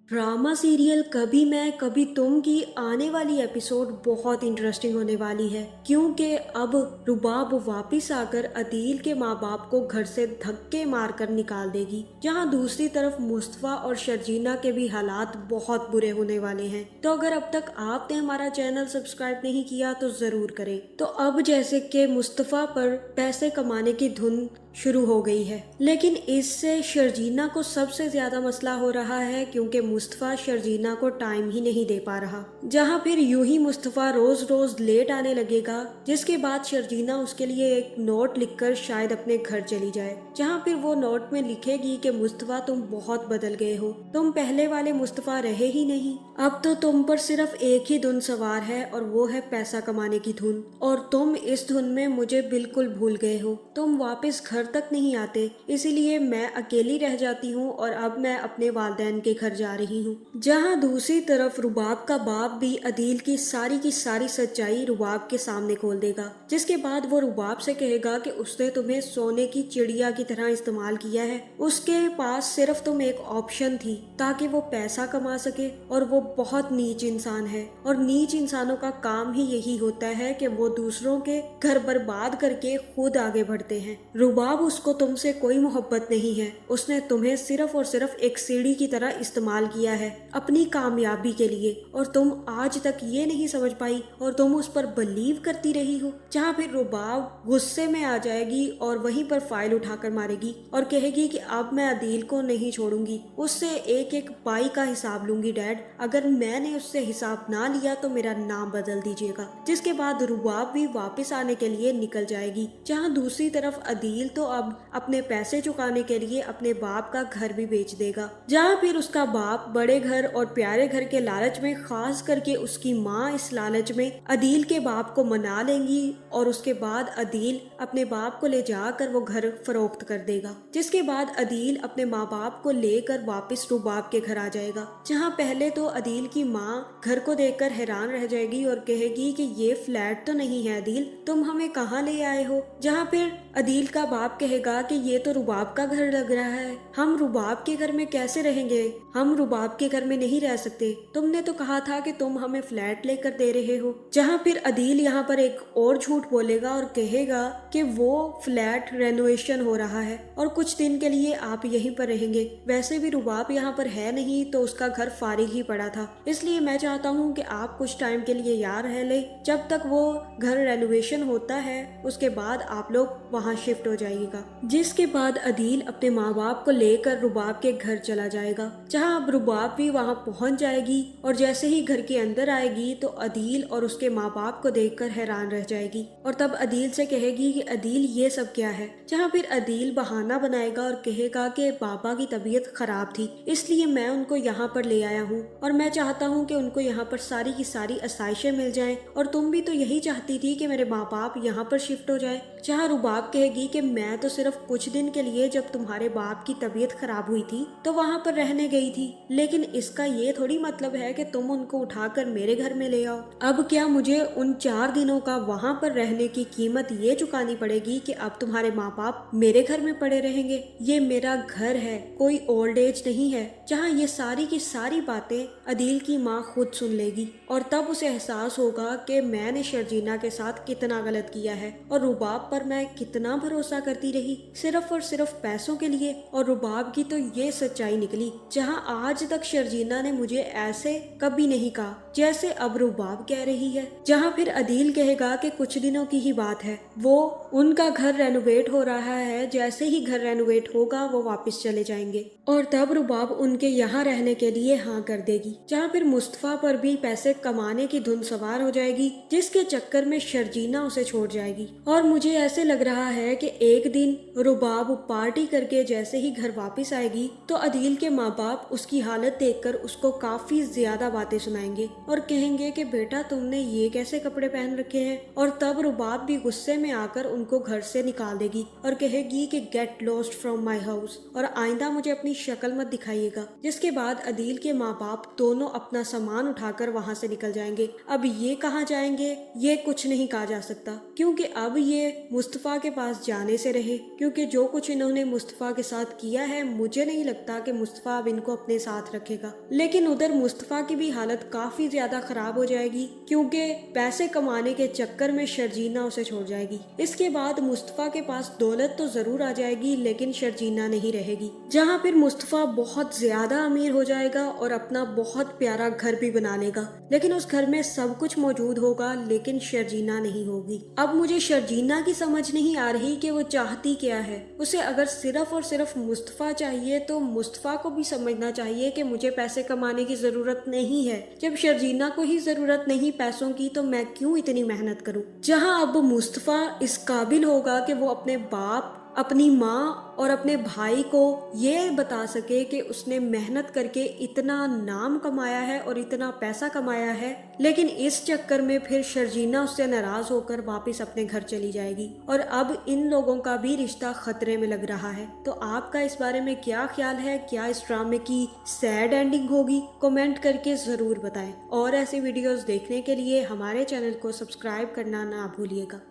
Drama serial कभी मैं कभी तुम की आने वाली एपिसोड बहुत इंटरेस्टिंग होने वाली है, क्योंकि अब रुबाब वापस आकर अदील के माँ बाप को घर से धक्के मारकर निकाल देगी। जहाँ दूसरी तरफ मुस्तफा और शर्जीना के भी हालात बहुत बुरे होने वाले हैं। तो अगर अब तक आपने हमारा चैनल सब्सक्राइब नहीं किया तो जरूर करें। तो अब जैसे कि मुस्तफा पर पैसे कमाने की धुन शुरू हो गई है, लेकिन इससे शर्जीना को सबसे ज्यादा मसला हो रहा है, क्योंकि मुस्तफा शर्जीना को टाइम ही नहीं दे पा रहा। जहां फिर यूं ही मुस्तफा रोज रोज लेट आने लगेगा, जिसके बाद शर्जीना उसके लिए एक नोट लिखकर शायद अपने घर चली जाए। जहां फिर वो नोट में लिखेगी कि मुस्तफा तुम बहुत बदल गए हो, तुम पहले वाले मुस्तफा रहे ही नहीं। अब तो तुम पर सिर्फ एक ही धुन सवार है और वो है पैसा कमाने की धुन, और तुम इस धुन में मुझे बिल्कुल भूल गए हो। तुम वापस घर तक नहीं आते, इसीलिए मैं अकेली रह जाती हूँ और अब मैं अपने वालिदैन के घर जा रही हूँ। जहाँ दूसरी तरफ रुबाब का बाप भी अदील की सारी सच्चाई रुबाब के सामने खोल देगा, जिसके बाद वो रुबाब से कहेगा कि उसने तुम्हें सोने की चिड़िया की तरह इस्तेमाल किया है। उसके पास सिर्फ तुम एक ऑप्शन थी ताकि वो पैसा कमा सके, और वो बहुत नीच इंसान है, और नीच इंसानों का काम ही यही होता है कि वो दूसरों के घर बर्बाद करके खुद आगे बढ़ते हैं। रुबाब उसको तुमसे कोई मोहब्बत नहीं है, उसने तुम्हें सिर्फ और सिर्फ एक सीढ़ी की तरह इस्तेमाल किया है अपनी कामयाबी के लिए, और तुम आज तक ये नहीं समझ पाई और तुम उस पर बिलीव करती रही हो। जहाँ फिर रुबाब गुस्से में आ जाएगी और वहीं पर फाइल उठाकर मारेगी और कहेगी कि अब मैं अदील को नहीं छोड़ूंगी, उससे एक एक पाई का हिसाब लूंगी डैड, अगर मैंने उससे हिसाब ना लिया तो मेरा नाम बदल दीजिएगा। जिसके बाद रुबाब भी वापस आने के लिए निकल जाएगी। जहाँ दूसरी तरफ अदील तो अब अपने पैसे चुकाने के लिए अपने बाप का घर भी बेच देगा। जहाँ फिर उसका बाप बड़े घर और प्यारे घर के लालच में, खास करके उसकी माँ इस लालच में अदील के बाप को मना लेंगी, और उसके बाद अदील अपने बाप को ले जाकर वो घर फरोख्त कर देगा। जिसके बाद अदील अपने माँ बाप को लेकर वापस रुबाब के घर आ जाएगा। जहाँ पहले तो अदील की माँ घर को देखकर हैरान रह जाएगी और कहेगी कि ये फ्लैट तो नहीं है अदील, तुम हमें कहाँ ले आए हो। जहाँ फिर अदील का बाप कहेगा कि ये तो रुबाब का घर लग रहा है, हम रुबाब के घर में कैसे रहेंगे, हम रुबाब के घर में नहीं रह सकते, तुमने तो कहा था कि तुम हमें फ्लैट लेकर दे रहे हो। जहाँ फिर अदील यहाँ पर एक और झूठ बोलेगा और कहेगा कि वो फ्लैट रेनोवेशन हो रहा है और कुछ दिन के लिए आप यहीं पर रहेंगे। वैसे भी रुबाब यहाँ पर है नहीं, तो उसका घर फारिग ही पड़ा था, इसलिए मैं चाहता हूँ कि आप कुछ टाइम के लिए यहाँ रह ले, जब तक वो घर रेनोवेशन होता है उसके बाद आप लोग वहाँ शिफ्ट हो जाइएगा। जिसके बाद अदील अपने माँ बाप को लेकर रुबाब के घर चला जाएगा। जहाँ अब रुबाब भी वहाँ पहुँच जाएगी, और जैसे ही घर के अंदर आएगी तो अदील और उसके माँ बाप को देखकर हैरान रह जाएगी, और तब अदील से कहेगी कि अदील ये सब क्या है। जहाँ फिर अदील बहाना बनाएगा और कहेगा कि बाबा की तबीयत खराब थी, इसलिए मैं उनको यहाँ पर ले आया हूँ, और मैं चाहता हूँ कि उनको यहाँ पर सारी की सारी आसाइशें मिल जाएं, और तुम भी तो यही चाहती थी कि मेरे माँ बाप यहाँ पर शिफ्ट हो जाए। जहाँ रुबाब कहेगी कि मैं तो सिर्फ कुछ दिन के लिए, जब तुम्हारे बाप की तबीयत खराब हुई थी तो वहाँ पर रहने गई थी, लेकिन इसका ये थोड़ी मतलब है कि तुम उनको उठाकर मेरे घर में ले आओ। अब क्या मुझे उन 4 दिनों का वहाँ पर रहने की कीमत ये चुकानी पड़ेगी कि अब तुम्हारे माँ बाप मेरे घर में पड़े रहेंगे? ये मेरा घर है, कोई ओल्ड एज नहीं है। जहाँ ये सारी की सारी बातें अदील की माँ खुद सुन लेगी, और तब उसे एहसास होगा कि मैंने शर्जीना के साथ कितना गलत किया है, और रुबाब पर मैं कितना भरोसा करती रही सिर्फ और सिर्फ पैसों के लिए। और रुबाब की तो ये सच्चाई निकली, जहाँ आज तक शर्जीना ने मुझे ऐसे कभी नहीं कहा जैसे अब रुबाब कह रही है। जहाँ फिर अदील कहेगा कि कुछ दिनों की ही बात है, वो उनका घर रेनोवेट हो रहा है, जैसे ही घर रेनोवेट होगा वो वापस चले जाएंगे, और तब रुबाब उनके यहाँ रहने के लिए हाँ कर देगी। जहाँ फिर मुस्तफा पर भी पैसे कमाने की धुन सवार हो जाएगी, जिसके चक्कर में शर्जीना उसे छोड़ जाएगी। और मुझे ऐसे लग रहा है कि एक दिन रुबाब पार्टी करके जैसे ही घर वापस आएगी तो अदील के माँ बाप उसकी हालत देखकर उसको काफी ज्यादा बातें सुनाएंगे और कहेंगे कि बेटा तुमने ये कैसे कपड़े पहन रखे हैं। और तब रुबाब भी गुस्से में आकर उनको घर से निकाल देगी और कहेगी कि get lost from my house, और आइंदा मुझे अपनी शक्ल मत दिखाइएगा। जिसके बाद अदील के माँ बाप दोनों अपना सामान उठाकर वहाँ से निकल जाएंगे। अब ये कहाँ जाएंगे ये कुछ नहीं कहा जा सकता, क्योंकि अब ये मुस्तफ़ा के पास जाने से रहे, क्योंकि जो कुछ इन्होंने मुस्तफ़ा के साथ किया है मुझे नहीं लगता कि मुस्तफ़ा अब इनको अपने साथ रखेगा। लेकिन उधर मुस्तफ़ा की भी हालत काफी ज्यादा खराब हो जाएगी, क्योंकि पैसे कमाने के चक्कर में शर्जीना उसे छोड़ जाएगी। इसके बाद मुस्तफ़ा के पास दौलत तो जरूर आ जाएगी, लेकिन शर्जीना नहीं रहेगी। जहाँ फिर मुस्तफ़ा बहुत ज्यादा अमीर हो जाएगा और अपना बहुत प्यारा घर भी बना लेगा, लेकिन उस घर में सब कुछ मौजूद होगा लेकिन शर्जीना नहीं होगी। अब मुझे शर्जीना की समझ नहीं आ रही कि वो चाहती क्या है। उसे अगर सिर्फ और सिर्फ मुस्तफ़ा चाहिए तो मुस्तफ़ा को भी समझना चाहिए कि मुझे पैसे कमाने की जरूरत नहीं है। जब शर्जीना को ही जरूरत नहीं पैसों की तो मैं क्यों इतनी मेहनत करूं। जहां अब मुस्तफ़ा इस काबिल होगा कि वो अपने बाप, अपनी माँ और अपने भाई को ये बता सके कि उसने मेहनत करके इतना नाम कमाया है और इतना पैसा कमाया है, लेकिन इस चक्कर में फिर शर्जीना उससे नाराज होकर वापस अपने घर चली जाएगी और अब इन लोगों का भी रिश्ता खतरे में लग रहा है। तो आपका इस बारे में क्या ख्याल है? क्या इस ड्रामे की सैड एंडिंग होगी? कमेंट करके जरूर बताएं और ऐसी वीडियोस देखने के लिए हमारे चैनल को सब्सक्राइब करना ना भूलिएगा।